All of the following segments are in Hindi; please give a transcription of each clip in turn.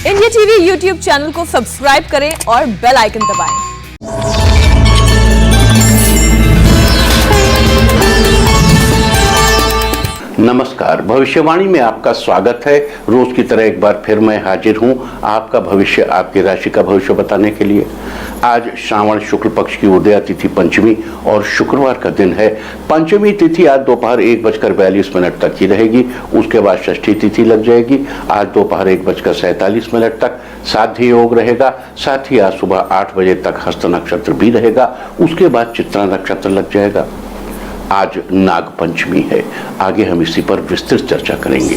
इंडिया टीवी यूट्यूब चैनल को सब्सक्राइब करें और बेल आइकन दबाएं। नमस्कार, भविष्यवाणी में आपका स्वागत है। रोज की तरह एक बार फिर मैं हाजिर हूं आपका भविष्य, आपकी राशि का भविष्य बताने के लिए। आज श्रावण शुक्ल पक्ष की उदया तिथि पंचमी और शुक्रवार का दिन है। पंचमी तिथि आज दोपहर 1:42 तक ही रहेगी। उसके बाद षष्ठी तिथि लग जाएगी। आज दोपहर 1:47 तक साध्य योग रहेगा। साथ ही आज सुबह 8 बजे तक हस्त नक्षत्र भी रहेगा। उसके बाद चित्रा नक्षत्र लग जाएगा। आज नाग पंचमी है। आगे हम इसी पर विस्तृत चर्चा करेंगे।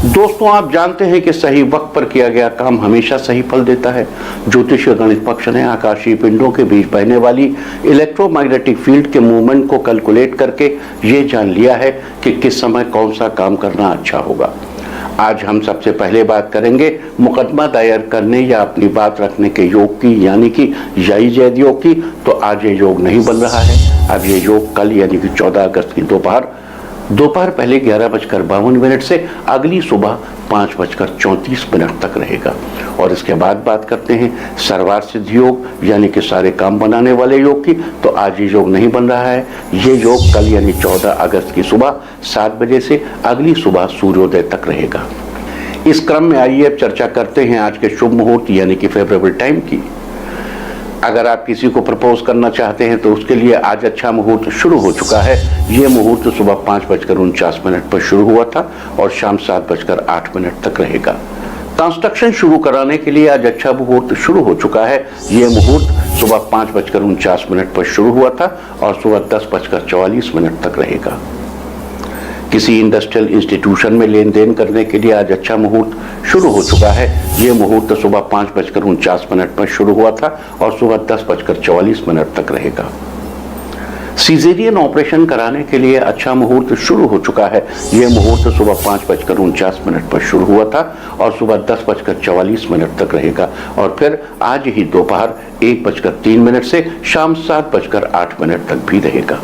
दोस्तों, आप जानते हैं कि सही वक्त पर किया गया काम हमेशा सही फल देता है। ज्योतिष गणित पक्ष ने आकाशीय पिंडों के बीच बहने वाली इलेक्ट्रोमैग्नेटिक फील्ड के मूवमेंट को कैलकुलेट करके ये जान लिया है कि किस समय कौन सा काम करना अच्छा होगा। आज हम सबसे पहले बात करेंगे मुकदमा दायर करने या अपनी बात रखने के योग की, यानी कि जय जैद योग की। तो आज ये योग नहीं बन रहा है। अब ये योग कल यानी कि 14 अगस्त की दोपहर पहले 11:52 से अगली सुबह 5:34 तक रहेगा। और इसके बाद बात करते हैं सर्वार्थ सिद्धि योग यानी कि सारे काम बनाने वाले योग की। तो आज ये योग नहीं बन रहा है। ये योग कल यानी 14 अगस्त की सुबह 7 बजे से अगली सुबह सूर्योदय तक रहेगा। इस क्रम में आइए अब चर्चा करते हैं आज के शुभ मुहूर्त यानी कि फेवरेबल टाइम की। अगर आप किसी को प्रपोज करना चाहते हैं तो उसके लिए आज अच्छा मुहूर्त शुरू हो चुका है। ये मुहूर्त सुबह 5:49 पर शुरू हुआ था और शाम 7:08 तक रहेगा। कंस्ट्रक्शन शुरू कराने के लिए आज अच्छा मुहूर्त शुरू हो चुका है। ये मुहूर्त सुबह 5:49 पर शुरू हुआ था और सुबह 10:44 तक रहेगा। किसी इंडस्ट्रियल इंस्टीट्यूशन में लेन देन करने के लिए आज अच्छा मुहूर्त शुरू हो चुका है। ये मुहूर्त सुबह 5:49 पर शुरू हुआ था और सुबह 10:44 तक रहेगा। सीजेरियन ऑपरेशन कराने के लिए अच्छा मुहूर्त शुरू हो चुका है। ये मुहूर्त सुबह 5:49 पर शुरू हुआ था और सुबह 10:44 तक रहेगा। और फिर आज ही दोपहर 1:03 से शाम 7:08 तक भी रहेगा।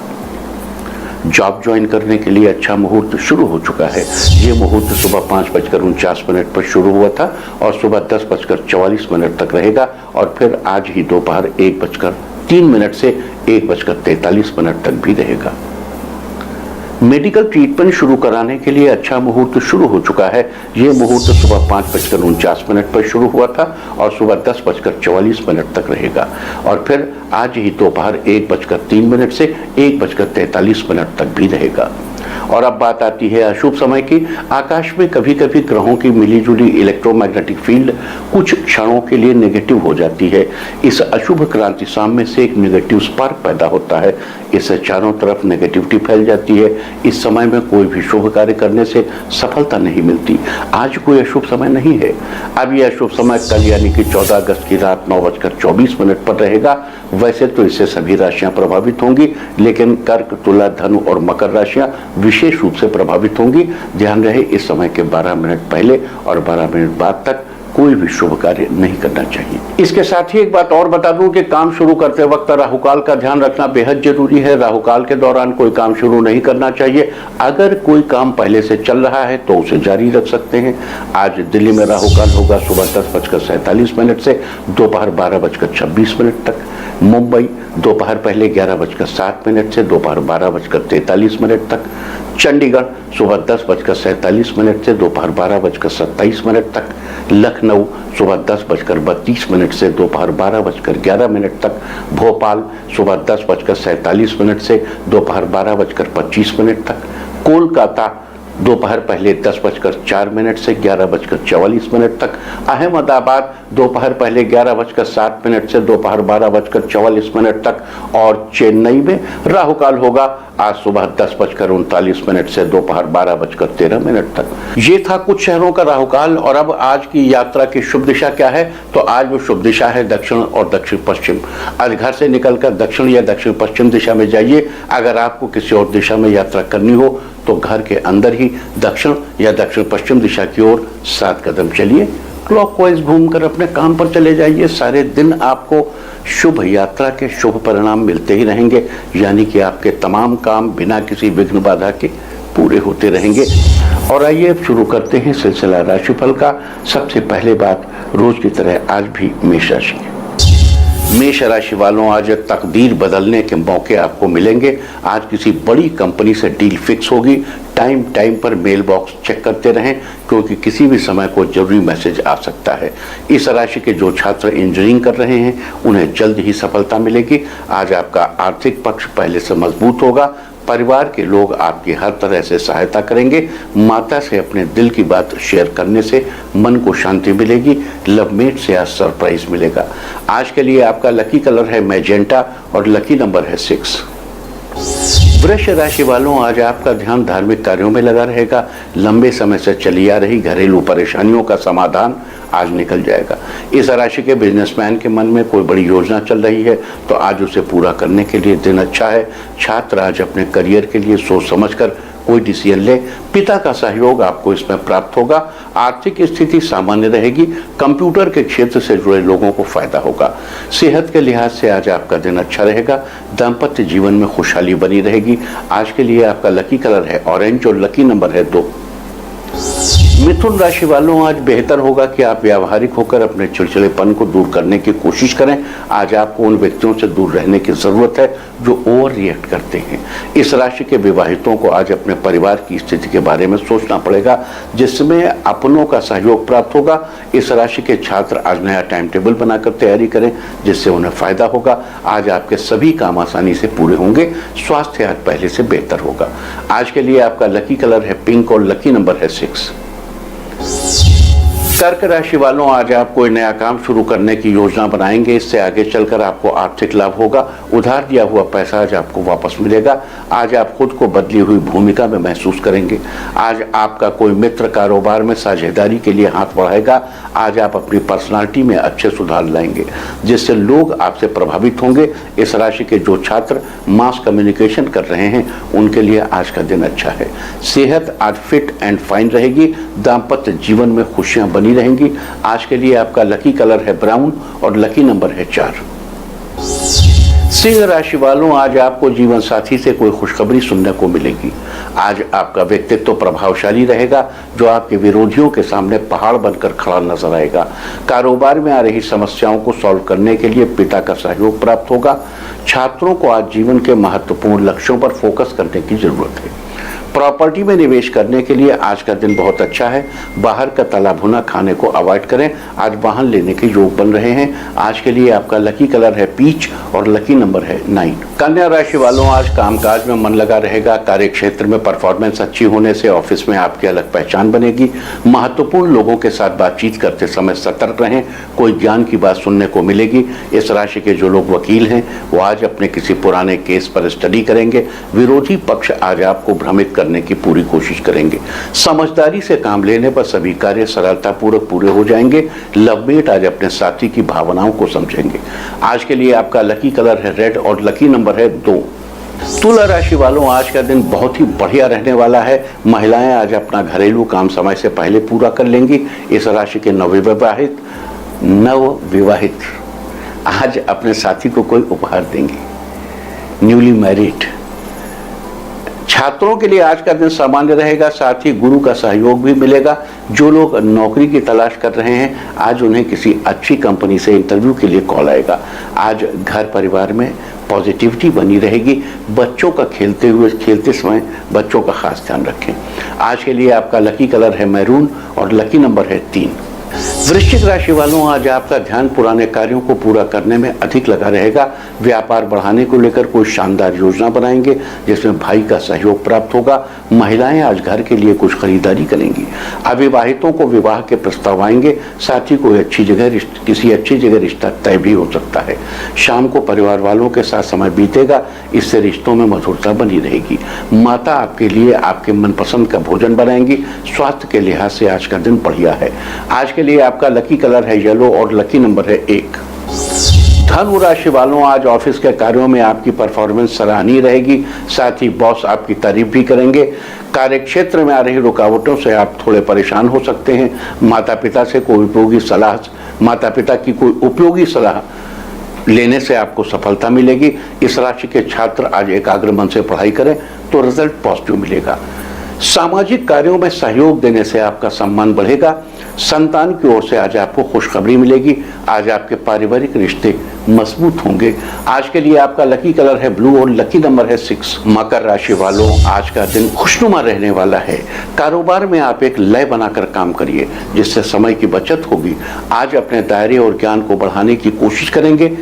जॉब ज्वाइन करने के लिए अच्छा मुहूर्त शुरू हो चुका है। ये मुहूर्त सुबह 5:49 पर शुरू हुआ था और सुबह 10:44 तक रहेगा। और फिर आज ही दोपहर 1:03 से 1:43 तक भी रहेगा। मेडिकल ट्रीटमेंट शुरू कराने के लिए अच्छा मुहूर्त शुरू हो चुका है। ये मुहूर्त सुबह 5:49 पर शुरू हुआ था और सुबह 10:44 तक रहेगा। और फिर आज ही दोपहर 1:03 से 1:43 तक भी रहेगा। और अब बात आती है अशुभ समय की। आकाश में कभी कभी ग्रहों की मिलीजुली इलेक्ट्रोमैग्नेटिक फील्ड कुछ क्षणों के लिए नेगेटिव हो जाती है। इस अशुभ क्रांति साम्य से एक नेगेटिव स्पार्क पैदा होता है। इससे चारों तरफ नेगेटिविटी फैल जाती है। इस समय में कोई भी शुभ कार्य करने से सफलता नहीं मिलती। आज कोई अशुभ समय नहीं है। अब यह अशुभ समय कल यानी कि 14 अगस्त की रात 9:24 पर रहेगा। वैसे तो इससे सभी राशियां प्रभावित होंगी, लेकिन कर्क, तुला, धनु और मकर राशियां विशेष रूप से प्रभावित होंगी। ध्यान रहे, इस समय के 12 मिनट पहले और 12 मिनट बाद तक कोई भी शुभ कार्य नहीं करना चाहिए। इसके साथ ही एक बात और बता दूं कि काम शुरू करते वक्त राहुकाल का ध्यान रखना बेहद जरूरी है। राहुकाल के दौरान कोई काम शुरू नहीं करना चाहिए। अगर कोई काम पहले से चल रहा है तो उसे जारी रख सकते हैं। आज दिल्ली में राहुकाल होगा सुबह 10:47 से दोपहर 12:26 तक। मुंबई दोपहर पहले 11:07 से दोपहर 12:43 तक। चंडीगढ़ सुबह 10:47 से दोपहर 12:27 तक। लखनऊ सुबह 10:32 से दोपहर 12:11 तक। भोपाल सुबह 10:47 से दोपहर 12:25 तक। कोलकाता दोपहर पहले 10:04 से 11:44 तक। अहमदाबाद दोपहर पहले 11:07 से दोपहर 12:44 तक। और चेन्नई में राहुकाल होगा आज सुबह 10:39 से दोपहर 12:13 तक। ये था कुछ शहरों का राहुकाल। और अब आज की यात्रा की शुभ दिशा क्या है? तो आज वो शुभ दिशा है दक्षिण और दक्षिण पश्चिम। आज घर से निकलकर दक्षिण या दक्षिण पश्चिम दिशा में जाइए। अगर आपको किसी और दिशा में यात्रा करनी हो तो घर के अंदर ही दक्षिण या दक्षिण पश्चिम दिशा की ओर 7 कदम चलिए। क्लॉकवाइज घूमकर अपने काम पर चले जाइए। सारे दिन आपको शुभ यात्रा के शुभ परिणाम मिलते ही रहेंगे, यानी कि आपके तमाम काम बिना किसी विघ्न बाधा के पूरे होते रहेंगे। और आइए अब शुरू करते हैं सिलसिला राशिफल का। सबसे पहले बात रोज की तरह आज भी मेष राशि की। मेष राशि वालों, आज तकदीर बदलने के मौके आपको मिलेंगे। आज किसी बड़ी कंपनी से डील फिक्स होगी। टाइम पर मेल बॉक्स चेक करते रहें, क्योंकि किसी भी समय को जरूरी मैसेज आ सकता है। इस राशि के जो छात्र इंजीनियरिंग कर रहे हैं उन्हें जल्द ही सफलता मिलेगी। आज आपका आर्थिक पक्ष पहले से मजबूत होगा। परिवार के लोग आपकी हर तरह से सहायता करेंगे। माता से अपने दिल की बात शेयर करने से मन को शांति मिलेगी। लवमेट से आज सरप्राइज मिलेगा। आज के लिए आपका लकी कलर है मैजेंटा और लकी नंबर है 6। वृष राशि वालों, आज आपका ध्यान धार्मिक कार्यों में लगा रहेगा। लंबे समय से चली आ रही घरेलू परेशानियों का समाधान आज निकल जाएगा। इस राशि के बिजनेसमैन के मन में कोई बड़ी योजना चल रही है तो आज उसे पूरा करने के लिए दिन अच्छा है। छात्र आज अपने करियर के लिए सोच समझकर कोई डिसीजन ले। पिता का सहयोग आपको इसमें प्राप्त होगा। आर्थिक स्थिति सामान्य रहेगी। कंप्यूटर के क्षेत्र से जुड़े लोगों को फायदा होगा। सेहत के लिहाज से आज आपका दिन अच्छा रहेगा। दाम्पत्य जीवन में खुशहाली बनी रहेगी। आज के लिए आपका लकी कलर है ऑरेंज और लकी नंबर है 2। मिथुन राशि वालों, आज बेहतर होगा कि आप व्यावहारिक होकर अपने चिड़चिड़ेपन को दूर करने की कोशिश करें। आज आपको उन व्यक्तियों से दूर रहने की जरूरत है जो ओवर रिएक्ट करते हैं। इस राशि के विवाहितों को आज अपने परिवार की स्थिति के बारे में सोचना पड़ेगा, जिसमें अपनों का सहयोग प्राप्त होगा। इस राशि के छात्र आज नया टाइम टेबल बनाकर तैयारी करें, जिससे उन्हें फायदा होगा। आज आपके सभी काम आसानी से पूरे होंगे। स्वास्थ्य आज पहले से बेहतर होगा। आज के लिए आपका लकी कलर है पिंक और लकी नंबर है 6। कर्क राशि वालों, आज आप कोई नया काम शुरू करने की योजना बनाएंगे। इससे आगे चलकर आपको आर्थिक लाभ होगा। उधार दिया हुआ पैसा आज आपको वापस मिलेगा। आज आप खुद को बदली हुई भूमिका में महसूस करेंगे। आज आपका कोई मित्र कारोबार में साझेदारी के लिए हाथ बढ़ाएगा। आज आप अपनी पर्सनालिटी में अच्छे सुधार लाएंगे, जिससे लोग आपसे प्रभावित होंगे। इस राशि के जो छात्र मास कम्युनिकेशन कर रहे हैं उनके लिए आज का दिन अच्छा है। सेहत आज फिट एंड फाइन रहेगी। दाम्पत्य जीवन में खुशियां बनी रहेंगी। आज के लिए आपका लकी कलर है ब्राउन और लकी नंबर है 4। सिंह राशि वालों, आज आपको जीवन साथी से कोई खुशखबरी सुनने को मिलेगी। आज आपका व्यक्तित्व प्रभावशाली रहेगा, जो आपके विरोधियों के सामने पहाड़ बनकर खड़ा नजर आएगा। कारोबार में आ रही समस्याओं को सॉल्व करने के लिए पिता का सहयोग प्राप्त होगा। छात्रों को आज जीवन के महत्वपूर्ण लक्ष्यों पर फोकस करने की जरूरत है। प्रॉपर्टी में निवेश करने के लिए आज का दिन बहुत अच्छा है। बाहर का तला भुना खाने को अवॉइड करें। आज वाहन लेने के योग बन रहे हैं। आज के लिए आपका लकी कलर है पीच और लकी नंबर है 9। कन्या राशि वालों, आज कामकाज में मन लगा रहेगा। कार्य क्षेत्र में परफॉर्मेंस अच्छी होने से ऑफिस में आपकी अलग पहचान बनेगी। महत्वपूर्ण लोगों के साथ बातचीत करते समय सतर्क रहें। कोई ज्ञान की बात सुनने को मिलेगी। इस राशि के जो लोग वकील हैं वो आज अपने किसी पुराने केस पर स्टडी करेंगे। विरोधी पक्ष आज आपको भ्रमित करने की पूरी कोशिश करेंगे। समझदारी से काम लेने पर सभी कार्य सरलतापूर्वक पूरे हो जाएंगे। लवमेट आज अपने साथी की भावनाओं को समझेंगे। आज के लिए आपका लकी कलर है रेड और लकी नंबर है 2। तुला राशि वालों, आज का दिन बहुत ही बढ़िया रहने वाला है। महिलाएं आज अपना घरेलू काम समय से पहले पूरा कर लेंगी। इस राशि के नवविवाहित आज अपने साथी को कोई उपहार देंगे। न्यूली मैरिड छात्रों के लिए आज का दिन सामान्य रहेगा। साथ ही गुरु का सहयोग भी मिलेगा। जो लोग नौकरी की तलाश कर रहे हैं आज उन्हें किसी अच्छी कंपनी से इंटरव्यू के लिए कॉल आएगा। आज घर परिवार में पॉजिटिविटी बनी रहेगी। बच्चों का खेलते समय बच्चों का खास ध्यान रखें। आज के लिए आपका लकी कलर है मैरून और लकी नंबर है 3। वृश्चिक राशि वालों, आज आपका ध्यान पुराने कार्यों को पूरा करने में अधिक लगा रहेगा। व्यापार बढ़ाने को लेकर कोई शानदार योजना बनाएंगे, जिसमें भाई का सहयोग प्राप्त होगा। महिलाएं आज घर के लिए कुछ खरीदारी करेंगी। अविवाहितों को विवाह के प्रस्ताव आएंगे। साथ ही किसी अच्छी जगह रिश्ता तय भी हो सकता है। शाम को परिवार वालों के साथ समय बीतेगा। इससे रिश्तों में मधुरता बनी रहेगी। माता आपके लिए आपके मनपसंद का भोजन बनाएंगी। स्वास्थ्य के लिहाज से आज का दिन बढ़िया है। आज के लिए आपका लकी कलर है येलो और लकी नंबर है 1। धनु राशि वालों, आज ऑफिस के कार्यों में आपकी परफॉर्मेंस सराहनीय रहेगी। साथ ही बॉस आपकी तारीफ भी करेंगे। कार्य क्षेत्र में आ रही रुकावटों से आप थोड़े परेशान हो सकते हैं। माता पिता की कोई उपयोगी सलाह लेने से आपको सफलता मिलेगी। इस राशि के छात्र आज एकाग्र मन से पढ़ाई करें तो रिजल्ट पॉजिटिव मिलेगा। सामाजिक कार्यों में सहयोग देने से आपका सम्मान बढ़ेगा। संतान की ओर से आज आपको खुशखबरी मिलेगी। आज आपके पारिवारिक रिश्ते मजबूत होंगे। आज के लिए आपका लकी कलर है ब्लू और लकी नंबर है 6। मकर राशि वालों, आज का दिन खुशनुमा रहने वाला है। कारोबार में आप एक लय बनाकर काम करिए जिससे समय की बचत होगी। आज अपने दायरे और ज्ञान को बढ़ाने की कोशिश करेंगे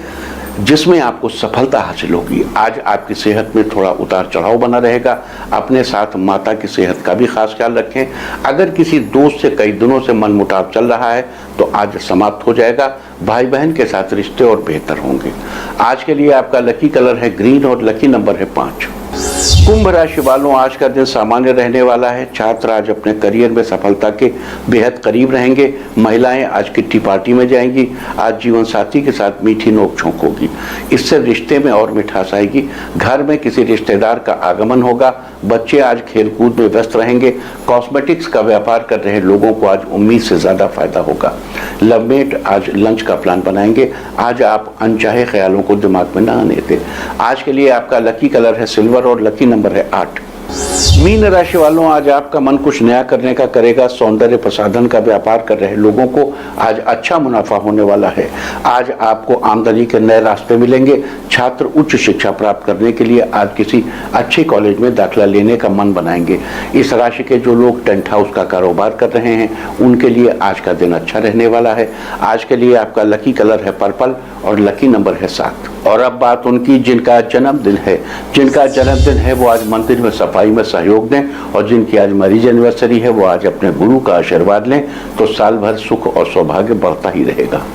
जिसमें आपको सफलता हासिल होगी। आज आपकी सेहत में थोड़ा उतार चढ़ाव बना रहेगा। अपने साथ माता की सेहत का भी खास ख्याल रखें। अगर किसी दोस्त से कई दिनों से मनमुटाव चल रहा है तो आज समाप्त हो जाएगा। भाई बहन के साथ रिश्ते और बेहतर होंगे। आज के लिए आपका लकी कलर है ग्रीन और लकी नंबर है 5। कुंभ राशि वालों, आज का दिन सामान्य रहने वाला है। छात्र आज अपने करियर में सफलता के बेहद करीब रहेंगे। महिलाएं आज किट्टी पार्टी में जाएंगी। आज जीवन साथी के साथ मीठी नोक-झोंक होगी, इससे रिश्ते में और मिठास आएगी। घर में किसी रिश्तेदार का आगमन होगा। बच्चे आज खेलकूद में व्यस्त रहेंगे। कॉस्मेटिक्स का व्यापार कर रहे लोगों को आज उम्मीद से ज्यादा फायदा होगा। लवमेट आज लंच का प्लान बनाएंगे। आज आप अनचाहे ख्यालों को दिमाग में न आने दें। आज के लिए आपका लकी कलर है सिल्वर और लकी नंबर है 8। मीन राशि वालों, आज आपका मन कुछ नया करने का करेगा। सौंदर्य प्रसाधन का व्यापार कर रहे लोगों को आज अच्छा मुनाफा होने वाला है। आज आपको आमदनी के नए रास्ते मिलेंगे। छात्र उच्च शिक्षा प्राप्त करने के लिए आज किसी अच्छे कॉलेज में दाखिला लेने का मन बनाएंगे। इस राशि के जो लोग टेंट हाउस का कारोबार कर रहे हैं उनके लिए आज का दिन अच्छा रहने वाला है। आज के लिए आपका लकी कलर है पर्पल और लकी नंबर है 7। और अब बात उनकी जिनका जन्मदिन है। जिनका जन्मदिन है वो आज मंदिर में सफाई में सहयोग दें और जिनकी आज मैरिज एनिवर्सरी है वो आज अपने गुरु का आशीर्वाद लें तो साल भर सुख और सौभाग्य बढ़ता ही रहेगा।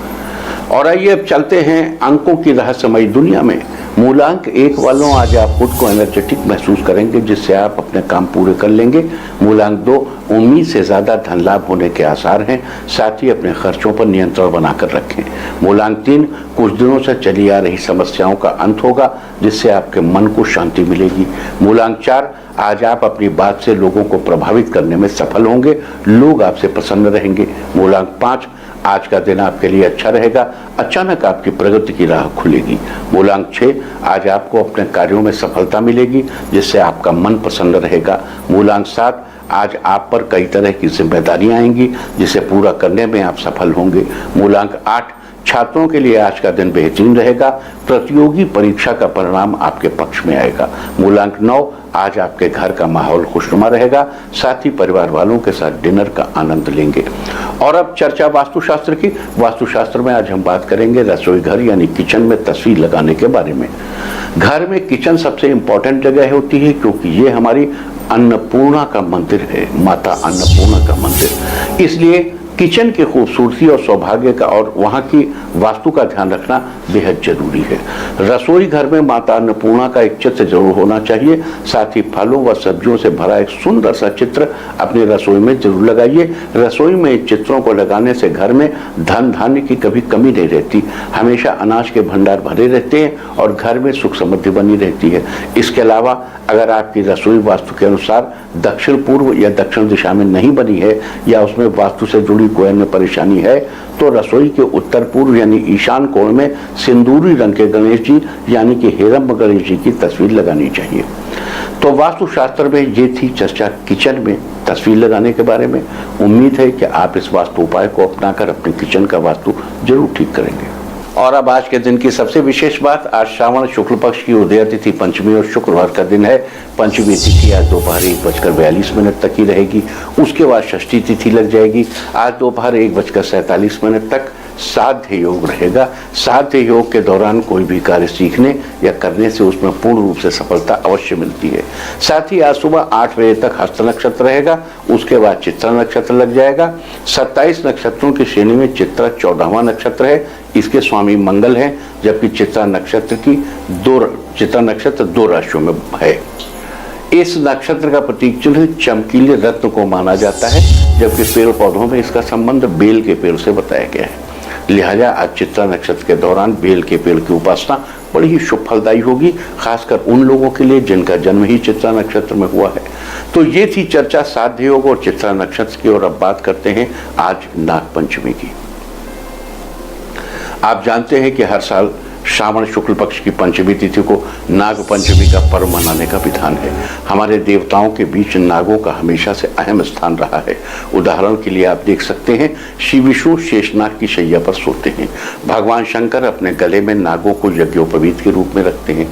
और आइए अब चलते हैं अंकों की रहस्यमयी दुनिया में। मूलांक 1 वालों, आज आप खुद को एनर्जेटिक महसूस करेंगे जिससे आप अपने काम पूरे कर लेंगे। मूलांक 2, उम्मीद से ज्यादा धन लाभ होने के आसार हैं। साथ ही अपने खर्चों पर नियंत्रण बनाकर रखें। मूलांक 3, कुछ दिनों से चली आ रही समस्याओं का अंत होगा जिससे आपके मन को शांति मिलेगी। मूलांक 4, आज आप अपनी बात से लोगों को प्रभावित करने में सफल होंगे। लोग आपसे प्रसन्न रहेंगे। मूलांक 5, आज का दिन आपके लिए अच्छा रहेगा। अचानक आपकी प्रगति की राह खुलेगी। मूलांक 6, आज आपको अपने कार्यों में सफलता मिलेगी जिससे आपका मन प्रसन्न रहेगा। मूलांक 7, आज आप पर कई तरह की जिम्मेदारियां आएंगी जिसे पूरा करने में आप सफल होंगे। मूलांक 8, छात्रों के लिए आज का दिन बेहतरीन रहेगा। प्रतियोगी परीक्षा का परिणाम आपके पक्ष में आएगा। मूलांक 9, आज आपके घर का माहौल खुशनुमा रहेगा। साथ ही परिवार वालों के साथ डिनर का आनंद लेंगे। और अब चर्चा वास्तुशास्त्र की। वास्तुशास्त्र में आज हम बात करेंगे रसोई घर यानी किचन में तस्वीर लगाने के बारे में। घर में किचन सबसे इंपॉर्टेंट जगह होती है क्योंकि ये हमारी अन्नपूर्णा का मंदिर है, माता अन्नपूर्णा का मंदिर। इसलिए किचन की खूबसूरती और सौभाग्य का और वहाँ की वास्तु का ध्यान रखना बेहद जरूरी है। रसोई घर में माता अन्नपूर्णा का एक चित्र जरूर होना चाहिए। साथ ही फलों व सब्जियों से भरा एक सुंदर सा चित्र अपनी रसोई में जरूर लगाइए। रसोई में इन चित्रों को लगाने से घर में धन धान्य की कभी कमी नहीं रहती। हमेशा अनाज के भंडार भरे रहते हैं और घर में सुख समृद्धि बनी रहती है। इसके अलावा अगर आपकी रसोई वास्तु के अनुसार दक्षिण पूर्व या दक्षिण दिशा में नहीं बनी है या उसमें वास्तु से जुड़ी कोई अन्य परेशानी है तो रसोई के उत्तर पूर्व यानी ईशान कोण में सिंदूरी रंग के गणेश जी यानी कि हेरंब गणेश जी की तस्वीर लगानी चाहिए। तो वास्तुशास्त्र में ये थी चर्चा किचन में तस्वीर लगाने के बारे में। उम्मीद है कि आप इस वास्तु उपाय को अपनाकर अपने किचन का वास्तु जरूर ठीक करेंगे। और अब आज के दिन की सबसे विशेष बात, आज श्रावण शुक्ल पक्ष की उदय तिथि पंचमी और शुक्रवार का दिन है। पंचमी तिथि आज दोपहर 1:42 तक ही रहेगी। उसके बाद षष्ठी तिथि लग जाएगी। आज दोपहर 1:47 तक साध्य योग रहेगा। साध्य योग के दौरान कोई भी कार्य सीखने या करने से उसमें पूर्ण रूप से सफलता अवश्य मिलती है। साथ ही आज सुबह 8 बजे तक हस्त नक्षत्र रहेगा। उसके बाद चित्रा नक्षत्र लग जाएगा। 27 नक्षत्रों की श्रेणी में चित्रा 14वां नक्षत्र है। इसके स्वामी मंगल हैं, जबकि चित्रा नक्षत्र 2 राशियों में है। इस नक्षत्र का प्रतीक चिन्ह चमकीले रत्न को माना जाता है, जबकि पेड़ पौधों में इसका संबंध बेल के पेड़ से बताया गया है। लिहाजा आज चित्रा नक्षत्र के दौरान बेल के पेड़ की उपासना बड़ी ही शुभ फलदायी होगी, खासकर उन लोगों के लिए जिनका जन्म ही चित्रा नक्षत्र में हुआ है। तो ये थी चर्चा साध्य योग और चित्रा नक्षत्र की। और अब बात करते हैं आज नाग पंचमी की। आप जानते हैं कि हर साल श्रावण शुक्ल पक्ष की पंचमी तिथि को नाग पंचमी का पर्व मनाने का विधान है। हमारे देवताओं के बीच नागों का हमेशा से अहम स्थान रहा है। उदाहरण के लिए आप देख सकते हैं, श्री विष्णु शेषनाग की शैया पर सोते हैं। भगवान शंकर अपने गले में नागों को यज्ञोपवीत के रूप में रखते हैं।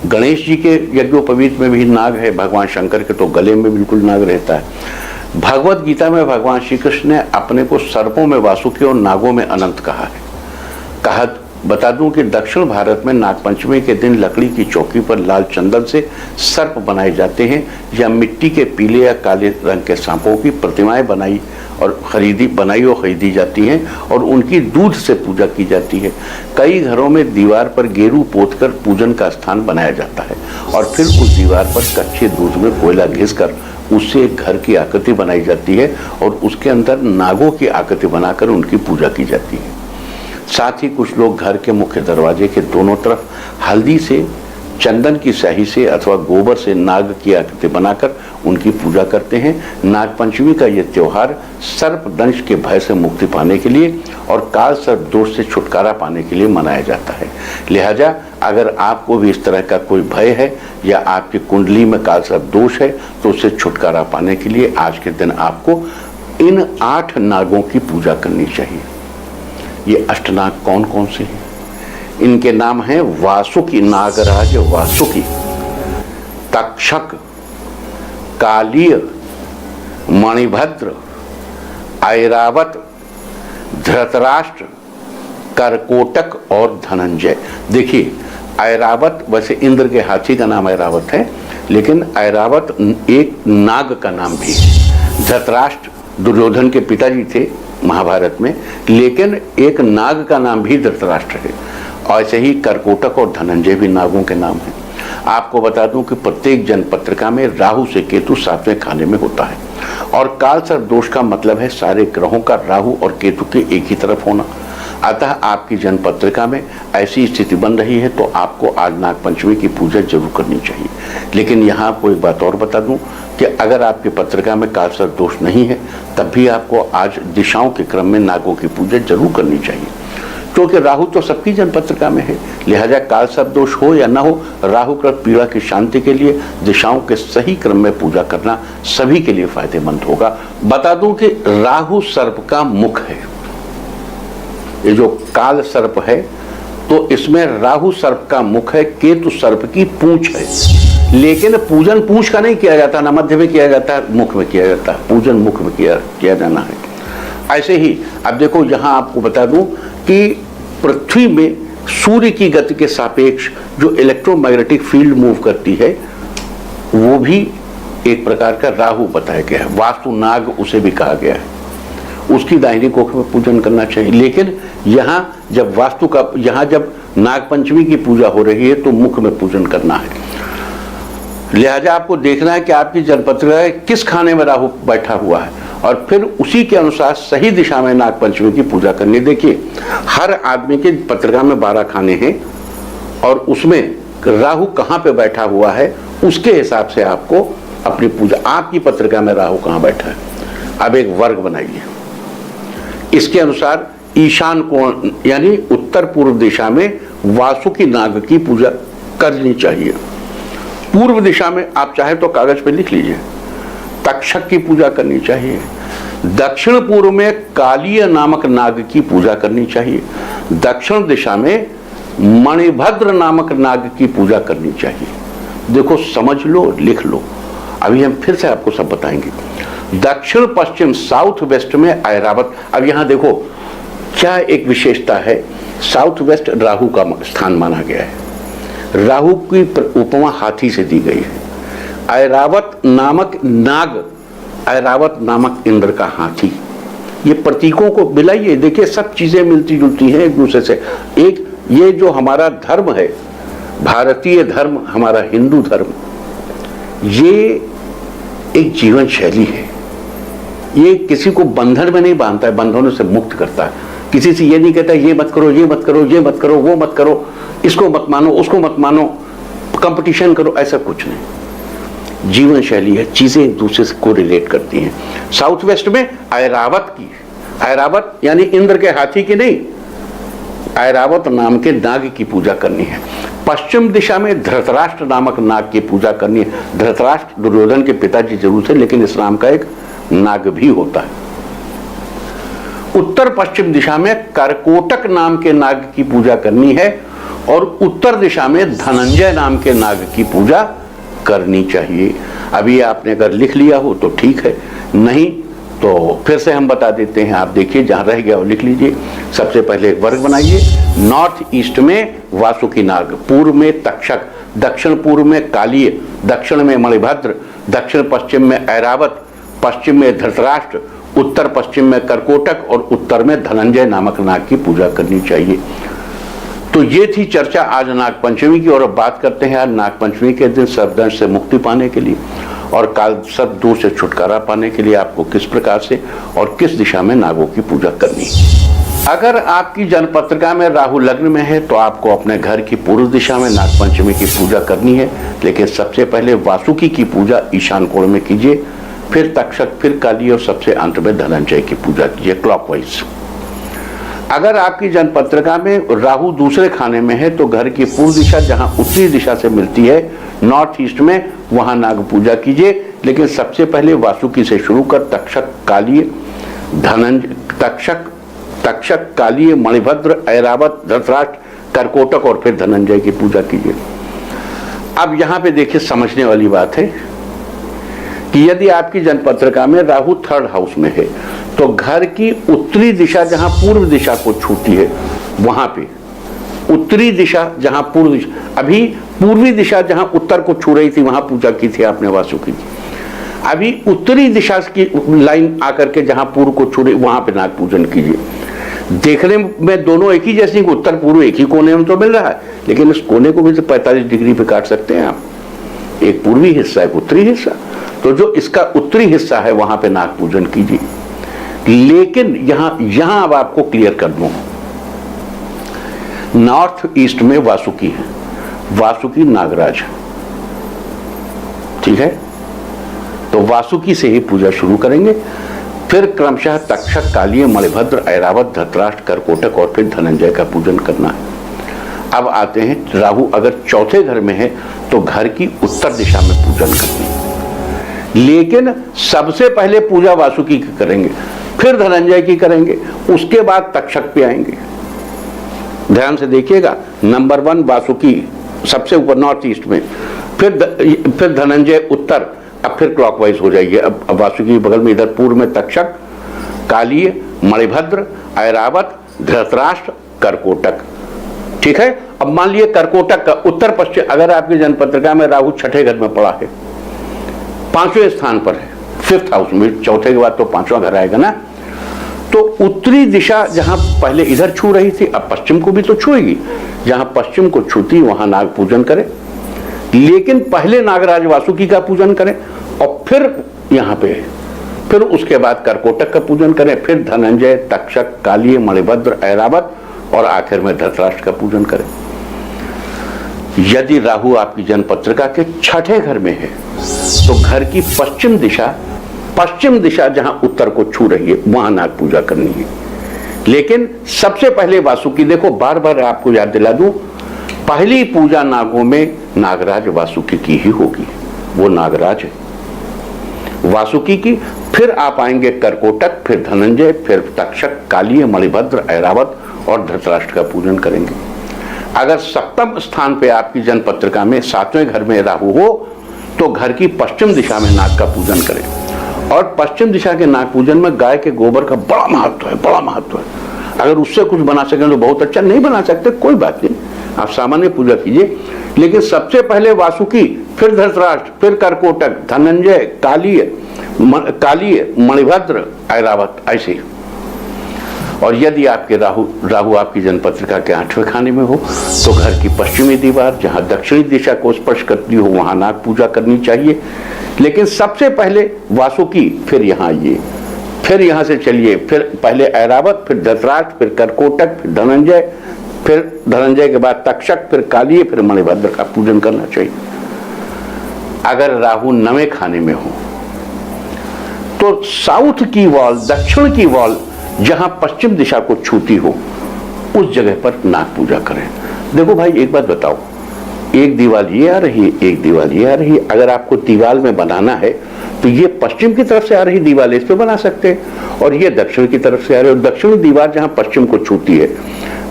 गणेश जी के यज्ञोपवीत में भी नाग है, भगवान शंकर के तो गले में बिल्कुल नाग रहता है। भगवत गीता में भगवान श्री कृष्ण ने अपने को सर्पों में वासुकी और नागों में अनंत कहा है। बता दूं कि दक्षिण भारत में नागपंचमी के दिन लकड़ी की चौकी पर लाल चंदन से सर्प बनाए जाते हैं या मिट्टी के पीले या काले रंग के सांपों की प्रतिमाएं बनाई और खरीदी जाती हैं और उनकी दूध से पूजा की जाती है। कई घरों में दीवार पर गेरू पोतकर पूजन का स्थान बनाया जाता है और फिर उस दीवार पर कच्चे दूध में कोयला घिसकर उससे एक घर की आकृति बनाई जाती है और उसके अंदर नागों की आकृति बनाकर उनकी पूजा की जाती है। साथ ही कुछ लोग घर के मुख्य दरवाजे के दोनों तरफ हल्दी से, चंदन की स्याही से अथवा गोबर से नाग की आकृति बनाकर उनकी पूजा करते हैं। नागपंचमी का यह त्योहार सर्प दंश के भय से मुक्ति पाने के लिए और काल सर्प दोष से छुटकारा पाने के लिए मनाया जाता है। लिहाजा अगर आपको भी इस तरह का कोई भय है या आपकी कुंडली में काल सर्प दोष है तो उससे छुटकारा पाने के लिए आज के दिन आपको इन 8 नागों की पूजा करनी चाहिए। ये अष्टनाग कौन कौन से हैं? इनके नाम हैं वासुकी, नागराज वासुकी, तक्षक, कालीय, मणिभद्र, ऐरावत, धृतराष्ट्र, करकोटक और धनंजय। देखिए, ऐरावत वैसे इंद्र के हाथी का नाम ऐरावत है, लेकिन ऐरावत एक नाग का नाम भी है। धृतराष्ट्र दुर्योधन के पिताजी थे महाभारत में, लेकिन एक नाग का नाम भी धृतराष्ट्र है। ऐसे ही करकोटक और धनंजय भी नागों के नाम हैं। आपको बता दूं कि प्रत्येक जनपत्रिका में राहु से केतु 7वें खाने में होता है और काल सर्प दोष का मतलब है सारे ग्रहों का राहु और केतु के एक ही तरफ होना। अतः आपकी जनपत्रिका में ऐसी स्थिति बन रही है तो आपको आज नागपंचमी की पूजा जरूर करनी चाहिए। लेकिन यहाँ आपको एक बात और बता दूं कि अगर आपकी पत्रिका में काल सर्प दोष नहीं है तब भी आपको आज दिशाओं के क्रम में नागों की पूजा जरूर करनी चाहिए, क्योंकि राहु तो सबकी जनपत्रिका में है। लिहाजा काल सर्प दोष हो या ना हो, राहु ग्रह पीड़ा की शांति के लिए दिशाओं के सही क्रम में पूजा करना सभी के लिए फायदेमंद होगा। बता दूं कि राहु सर्प का मुख है। ये जो काल सर्प है तो इसमें राहु सर्प का मुख है, केतु सर्प की पूंछ है। लेकिन पूजन पूंछ का नहीं किया जाता, ना मध्य में किया जाता है, मुख में किया जाता है। पूजन मुख में किया जाना है। ऐसे ही अब देखो, यहाँ आपको बता दूं कि पृथ्वी में सूर्य की गति के सापेक्ष जो इलेक्ट्रोमैग्नेटिक फील्ड मूव करती है वो भी एक प्रकार का राहु बताया गया है। वास्तु नाग उसे भी कहा गया है। उसकी दाहिनी कोख में पूजन करना चाहिए। लेकिन यहाँ जब नागपंचमी की पूजा हो रही है तो मुख में पूजन करना है। लिहाजा आपको देखना है कि आपकी जनपत्रिका किस खाने में राहु बैठा हुआ है और फिर उसी के अनुसार सही दिशा में नागपंचमी की पूजा करनी। देखिए, हर आदमी की पत्रिका में 12 खाने हैं और उसमें राहु कहाँ पे बैठा हुआ है उसके हिसाब से आपको अपनी पूजा, आपकी पत्रिका में राहु कहाँ बैठा है, अब एक वर्ग बनाइए। इसके अनुसार ईशान कोण यानी उत्तर पूर्व दिशा में वासुकी नाग की पूजा करनी चाहिए। पूर्व दिशा में आप चाहे तो कागज पे लिख लीजिए, तक्षक की पूजा करनी चाहिए। दक्षिण पूर्व में कालीय नामक नाग की पूजा करनी चाहिए। दक्षिण दिशा में मणिभद्र नामक नाग की पूजा करनी चाहिए। देखो, समझ लो, लिख लो, अभी हम फिर से आपको सब बताएंगे। दक्षिण पश्चिम साउथ वेस्ट में ऐरावत। अब यहाँ देखो क्या एक विशेषता है, साउथ वेस्ट राहु का स्थान माना गया है। राहु की उपमा हाथी से दी गई है। ऐरावत नामक नाग, ऐरावत नामक इंद्र का हाथी। ये प्रतीकों को मिलाइए, देखिए सब चीजें मिलती जुलती हैं एक दूसरे से। एक ये जो हमारा धर्म है, भारतीय धर्म, हमारा हिंदू धर्म, ये एक जीवन शैली है। ये किसी को बंधन में नहीं बांधता है, बंधनों से मुक्त करता है। किसी से ये नहीं कहता ये मत करो, ये मत करो, ये मत करो, वो मत करो, इसको मत मानो, उसको मत मानो, कंपटीशन करो, ऐसा कुछ नहीं। जीवन शैली है, चीजें एक दूसरे से कोरिलेट करती हैं। साउथ वेस्ट में ऐरावत की, ऐरावत यानी इंद्र के हाथी की नहीं, ऐरावत नाम के नाग की पूजा करनी है। पश्चिम दिशा में धृतराष्ट्र नामक नाग की पूजा करनी है। धृतराष्ट्र दुर्योधन के पिताजी जरूर थे, लेकिन इस नाम का एक नाग भी होता है। उत्तर पश्चिम दिशा में करकोटक नाम के नाग की पूजा करनी है और उत्तर दिशा में धनंजय नाम के नाग की पूजा करनी चाहिए। अभी आपने अगर लिख लिया हो तो ठीक है, नहीं तो फिर से हम बता देते हैं। आप देखिए, जहां रह गया वो लिख लीजिए। सबसे पहले एक वर्ग बनाइए। नॉर्थ ईस्ट में वासुकी नाग, पूर्व में तक्षक, दक्षिण पूर्व में कालीय, दक्षिण में मणिभद्र, दक्षिण पश्चिम में ऐरावत, पश्चिम में धृतराष्ट्र, उत्तर पश्चिम में करकोटक और उत्तर में धनंजय नामक नाग की पूजा करनी चाहिए। तो ये थी चर्चा आज नागपंचमी की। और अब बात करते हैं आज नागपंचमी के दिन सर्पदंश से मुक्ति पाने के लिए और काल सर्प दूर से छुटकारा पाने के लिए आपको किस प्रकार से और किस दिशा में नागों की पूजा करनी है। अगर आपकी जन्मपत्रिका में राहु लग्न में है तो आपको अपने घर की पूर्व दिशा में नागपंचमी की पूजा करनी है, लेकिन सबसे पहले वासुकी की पूजा ईशान कोण में कीजिए, फिर तक्षक, फिर काली और सबसे अंत में धनंजय की पूजा कीजिए क्लॉकवाइज। अगर आपकी जन्मपत्रिका में राहु दूसरे खाने में है तो घर की पूर्व दिशा जहां उत्तरी दिशा से मिलती है नॉर्थ ईस्ट में, वहां नाग पूजा कीजिए, लेकिन सबसे पहले वासुकी से शुरू कर तक्षक, कालीय, धनंजय, तक्षक, कालीय, मणिभद्र, ऐरावत, धृतराष्ट्र, करकोटक और फिर धनंजय की पूजा कीजिए। अब यहां पे देखिए, समझने वाली बात है कि यदि आपकी जन्मपत्रिका में राहु थर्ड हाउस में है तो घर की उत्तरी दिशा जहां पूर्व दिशा को छूती है वहां पे उत्तरी दिशा जहां पूर्व दिशा, अभी पूर्वी दिशा जहां उत्तर को छू रही थी वहां पूजा की थी आपने वासुकी की। अभी उत्तरी दिशा की लाइन आकर के जहां पूर्व को छू रही वहां पे नाग पूजन कीजिए। देखने में दोनों एक ही जैसे, उत्तर पूर्व एक ही कोने में तो मिल रहा है, लेकिन इस कोने को भी तो 45 डिग्री पे काट सकते हैं आप। एक पूर्वी हिस्सा, एक उत्तरी हिस्सा, तो जो इसका उत्तरी हिस्सा है वहां पे नाग पूजन कीजिए। लेकिन यहां अब आपको क्लियर कर दूं, नॉर्थ ईस्ट में वासुकी है, वासुकी नागराज, ठीक है, तो वासुकी से ही पूजा शुरू करेंगे। फिर क्रमशः तक्षक, कालीय, मणिभद्र, ऐरावत, धृतराष्ट्र, करकोटक और फिर धनंजय का पूजन करना है। अब आते हैं, राहु अगर चौथे घर में है तो घर की उत्तर दिशा में पूजन करनी है, लेकिन सबसे पहले पूजा वासुकी की करेंगे, फिर धनंजय की करेंगे, उसके बाद तक्षक पे आएंगे। ध्यान से देखिएगा, नंबर 1 वासुकी सबसे ऊपर नॉर्थ ईस्ट में, फिर धनंजय उत्तर, अब फिर क्लॉकवाइज हो जाइए। अब वासुकी के बगल में इधर पूर्व में तक्षक, कालीय, मणिभद्र, ऐरावत, धृतराष्ट्र, करकोटक, ठीक है। अब मान लिए करकोटक का उत्तर पश्चिम, अगर आपकी जन्मपत्रिका में राहु छठे घर में पड़ा है, 5वें स्थान पर है, 5th हाउस में, चौथे के बाद तो 5वां घर आएगा ना, तो उत्तरी दिशा जहां पहले इधर छू रही थी अब पश्चिम को भी तो छुएगी, जहां पश्चिम को छूती वहां नाग पूजन करें, लेकिन पहले नागराज वासुकी का पूजन करें और फिर यहां पे, फिर उसके बाद करकोटक का पूजन करें, फिर धनंजय, तक्षक, कालीय, मणिभद्र, ऐरावत और आखिर में धृतराष्ट्र का पूजन करें। यदि राहु आपकी जन्मपत्रिका के छठे घर में है तो घर की पश्चिम दिशा जहां उत्तर को छू रही है वहां नाग पूजा करनी है, लेकिन सबसे पहले वासुकी। देखो, बार बार आपको याद दिला दूं, पहली पूजा नागों में नागराज वासुकी की ही होगी, वो नागराज है वासुकी की। फिर आप आएंगे करकोटक, फिर धनंजय, फिर तक्षक, कालीय, मणिभद्र, ऐरावत और धृतराष्ट्र का पूजन करेंगे। अगर सप्तम स्थान पे आपकी जन्मपत्रिका में 7वें घर में राहु हो तो घर की पश्चिम दिशा में नाग का पूजन करें, और पश्चिम दिशा के नाग पूजन में गाय के गोबर का बड़ा महत्व है, बड़ा महत्व है। अगर उससे कुछ बना सकें तो बहुत अच्छा, नहीं बना सकते कोई बात नहीं, आप सामान्य पूजा कीजिए, लेकिन सबसे पहले वासुकी, फिर धृतराष्ट्र, फिर करकोटक, धनंजय, कालीय, मणिभद्र, ऐरावत, ऐसे। और यदि आपके राहु आपकी जन्मपत्रिका के 8वें खाने में हो तो घर की पश्चिमी दीवार जहां दक्षिणी दिशा को स्पर्श करती हो वहां नाग पूजा करनी चाहिए, लेकिन सबसे पहले वासुकी, फिर यहाँ आइए, फिर यहाँ से चलिए, फिर पहले ऐरावत, फिर धृतराष्ट्र, फिर करकोटक, फिर धनंजय के बाद तक्षक, फिर कालीय, फिर मणिभद्र का पूजन करना चाहिए। अगर राहु 9वें खाने में हो तो साउथ की वॉल, दक्षिण की वॉल जहां पश्चिम दिशा को छूती हो उस जगह पर नाग पूजा करें। देखो भाई एक बात बताओ, एक दीवार ये आ रही है, एक दीवार ये आ रही है। अगर आपको दीवार में बनाना है तो ये पश्चिम की तरफ से आ रही दीवार इस पे बना सकते हैं, और ये दक्षिण की तरफ से आ रही है, और दक्षिणी दीवार जहां पश्चिम को छूती है,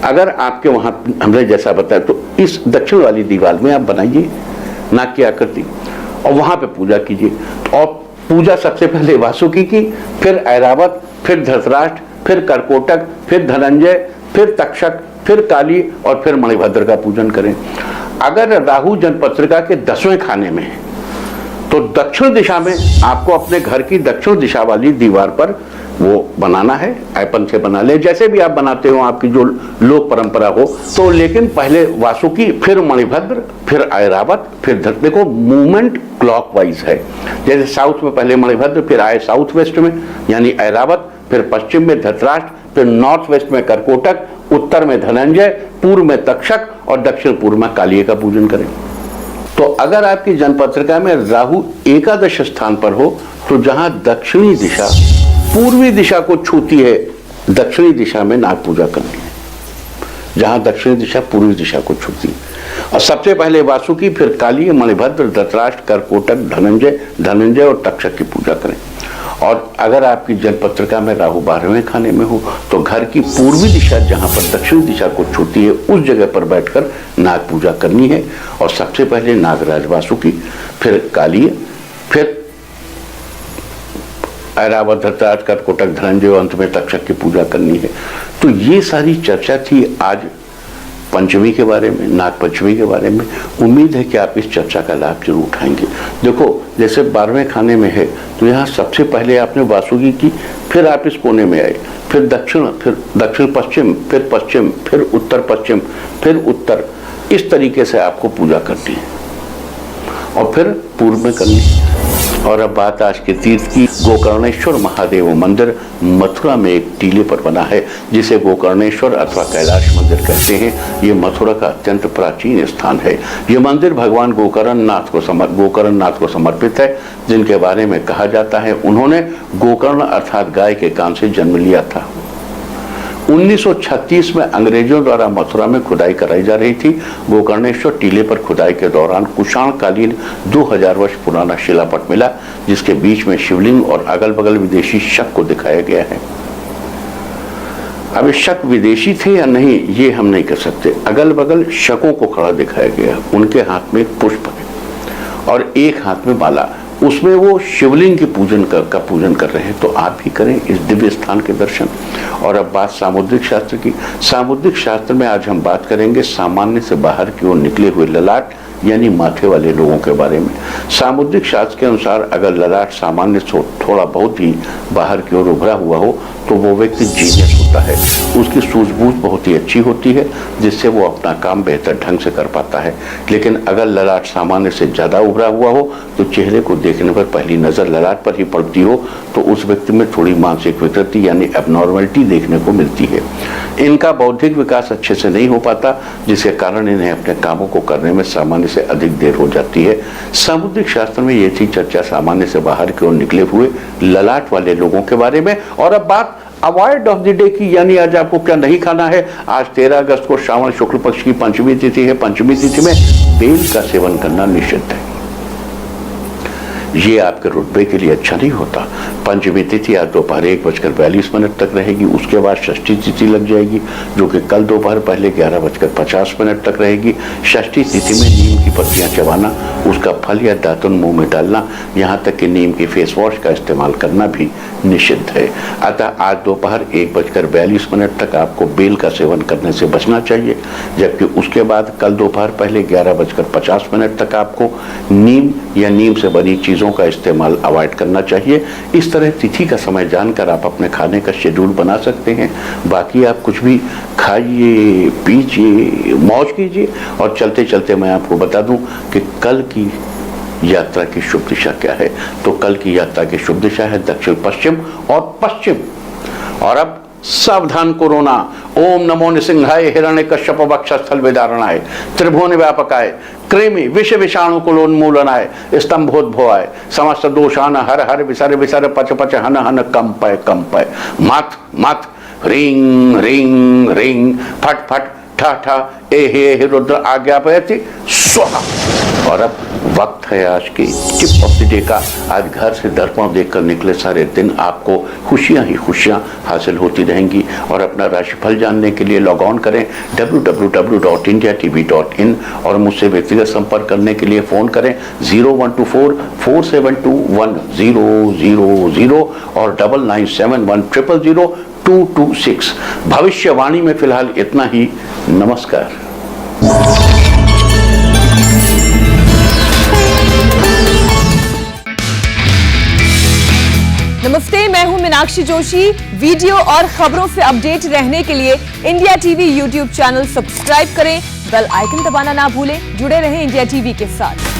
अगर आपके वहां हमने जैसा बताया तो इस दक्षिण वाली दीवार में आप बनाइए नाग की आकृति और वहां पे पूजा कीजिए। और पूजा सबसे पहले वासुकी की, फिर ऐरावत, फिर धृतराष्ट्र, फिर कर्कोटक, फिर धनंजय, फिर तक्षक, फिर काली और फिर मणिभद्र का पूजन करें। अगर राहु जन्मपत्रिका के 10वें खाने में है तो दक्षिण दिशा में आपको अपने घर की दक्षिण दिशा वाली दीवार पर वो बनाना है, ऐपन से बना ले, जैसे भी आप बनाते हो, आपकी जो लोक परंपरा हो तो। लेकिन पहले वासुकी, फिर मणिभद्र, फिर ऐरावत, फिर देखो मूवमेंट क्लॉकवाइज है। जैसे साउथ में पहले मणिभद्र, फिर आए साउथ वेस्ट में यानी ऐरावत, फिर पश्चिम में धृतराष्ट्र, फिर नॉर्थ वेस्ट में कर्कोटक, उत्तर में धनंजय, पूर्व में तक्षक और दक्षिण पूर्व में कालिये का पूजन करें। तो अगर आपकी जन्मपत्रिका में राहु एकादश स्थान पर हो तो जहां दक्षिणी दिशा पूर्वी दिशा को छूती है, दक्षिणी दिशा में नाग पूजा करनी है, जहां दक्षिणी दिशा पूर्वी दिशा को छूती है। और सबसे पहले वासुकी, फिर कालिये, मणिभद्र, धृतराष्ट्र, कर्कोटक, धनंजय और तक्षक की पूजा करें। और अगर आपकी जन्मपत्रिका में राहु 12वें खाने में हो तो घर की पूर्वी दिशा जहां पर दक्षिण दिशा को छूती है उस जगह पर बैठकर नाग पूजा करनी है। और सबसे पहले नागराज वासुकी, फिर कालिये, फिर ऐरावत, धृतराष्ट्र, कर्कोटक, धनंजय और अंत में तक्षक की पूजा करनी है। तो ये सारी चर्चा थी आज पंचमी के बारे में, नाग पंचमी के बारे में। उम्मीद है कि आप इस चर्चा का लाभ जरूर उठाएंगे। देखो जैसे 12वें खाने में है तो यहाँ सबसे पहले आपने वासुकी की, फिर आप इस कोने में आए, फिर दक्षिण पश्चिम, फिर पश्चिम, फिर उत्तर पश्चिम, फिर उत्तर, इस तरीके से आपको पूजा करनी है और फिर पूर्व में करनी है। और अब बात आज के तीर्थ की। गोकर्णेश्वर महादेव मंदिर मथुरा में एक टीले पर बना है जिसे गोकर्णेश्वर अथवा कैलाश मंदिर कहते हैं। ये मथुरा का अत्यंत प्राचीन स्थान है। ये मंदिर भगवान गोकर्णनाथ को समर्पित है, जिनके बारे में कहा जाता है उन्होंने गोकर्ण अर्थात गाय के कान से जन्म लिया था। 1936 में अंग्रेजों द्वारा मथुरा में खुदाई कराई जा रही थी। गोकर्णेश्वर टीले पर खुदाई के दौरान कुषाण कालीन 2000 वर्ष पुराना शिलापट मिला, जिसके बीच में शिवलिंग और अगल बगल विदेशी शक को दिखाया गया है। अब ये शक विदेशी थे या नहीं ये हम नहीं कह सकते। अगल बगल शकों को खड़ा दिखाया गया। उनके हाथ में एक पुष्प है और एक हाथ में माला, उसमें वो शिवलिंग की पूजन कर रहे हैं। तो आप भी करें इस दिव्य स्थान के दर्शन। और अब बात सामुद्रिक शास्त्र की। सामुद्रिक शास्त्र में आज हम बात करेंगे सामान्य से बाहर की ओर निकले हुए ललाट यानी माथे वाले लोगों के बारे में। सामुद्रिक शास्त्र के अनुसार अगर ललाट सामान्य से थोड़ा बहुत ही बाहर की ओर उभरा हुआ हो तो वो व्यक्ति जीनियस होता है। उसकी सूझबूझ बहुत ही अच्छी होती है, जिससे वो अपना काम बेहतर ढंग से कर पाता है। लेकिन अगर ललाट सामान्य से ज़्यादा उभरा हुआ हो तो चेहरे को देखने पर पहली नज़र ललाट पर ही पड़ती हो तो उस व्यक्ति में थोड़ी मानसिक विकृति यानी एबनॉर्मलिटी देखने को मिलती है। इनका बौद्धिक विकास अच्छे से नहीं हो पाता, जिसके कारण इन्हें अपने कामों को करने में सामान्य से अधिक देर हो जाती है। सामुद्रिक शास्त्र में ये थी चर्चा सामान्य से बाहर की ओर निकले हुए ललाट वाले लोगों के बारे में। और अब बात अवॉइड ऑफ द डे की, यानी आज आपको क्या नहीं खाना है। आज 13 अगस्त को श्रावण शुक्ल पक्ष की पंचमी तिथि है। पंचमी तिथि में बेल का सेवन करना निषिद्ध है। ये आपके रुतबे के लिए अच्छा नहीं होता। पंचमी तिथि आज दोपहर 1:42 तक रहेगी। उसके बाद षष्ठी तिथि लग जाएगी जो कि कल दोपहर पहले 11:50 तक रहेगी। षष्ठी तिथि में नीम की पत्तियां चबाना, उसका फल या दातुन मुंह में डालना, यहाँ तक कि नीम की फेस वॉश का इस्तेमाल करना भी निषिद्ध है। अतः आज दोपहर 1:42 तक आपको बेल का सेवन करने से बचना चाहिए, जबकि उसके बाद कल दोपहर पहले 11:50 तक आपको नीम या नीम से बनी चीज़ों का इस्तेमाल अवॉइड करना चाहिए। इस तरह तिथि का समय जानकर आप अपने खाने का शेड्यूल बना सकते हैं। बाकी आप कुछ भी खाइए, पीजिए, मौज कीजिए। और चलते चलते मैं आपको बता दूं कि कल की यात्रा की शुभ दिशा क्या है। तो कल की यात्रा की शुभ दिशा है दक्षिण पश्चिम और पश्चिम। और अब सावधान कोरोना। ओम नमो निसिंहाय हिरण्यकश्यप वक्षस्थल विदारणाय त्रिभुवन व्यापकाय कृमि विष विषाणु कुलोन्मूलनाय स्तंभोद्भवाय समस्त दोषान हर हर विसर विसर पच पच हन हन कंपय कंपय। मत रिंग रिंग रिंग, फट फट ठा ठा, ए हे रुद्र आज्ञापयति स्वाहा। और अब वक्त है आज की टिप ऑफ द डे का। आज घर से दर्पण देखकर निकले सारे दिन आपको खुशियां ही खुशियां हासिल होती रहेंगी। और अपना राशिफल जानने के लिए लॉग ऑन करें www.indiatv.in और मुझसे व्यक्तिगत संपर्क करने के लिए फोन करें 0124-472-1000 और 9971000226। भविष्यवाणी में फिलहाल इतना ही। नमस्कार। नमस्ते, मैं हूं मीनाक्षी जोशी। वीडियो और खबरों से अपडेट रहने के लिए India TV YouTube channel subscribe करें, बेल आइकन दबाना ना भूलें। जुड़े रहें इंडिया टीवी के साथ।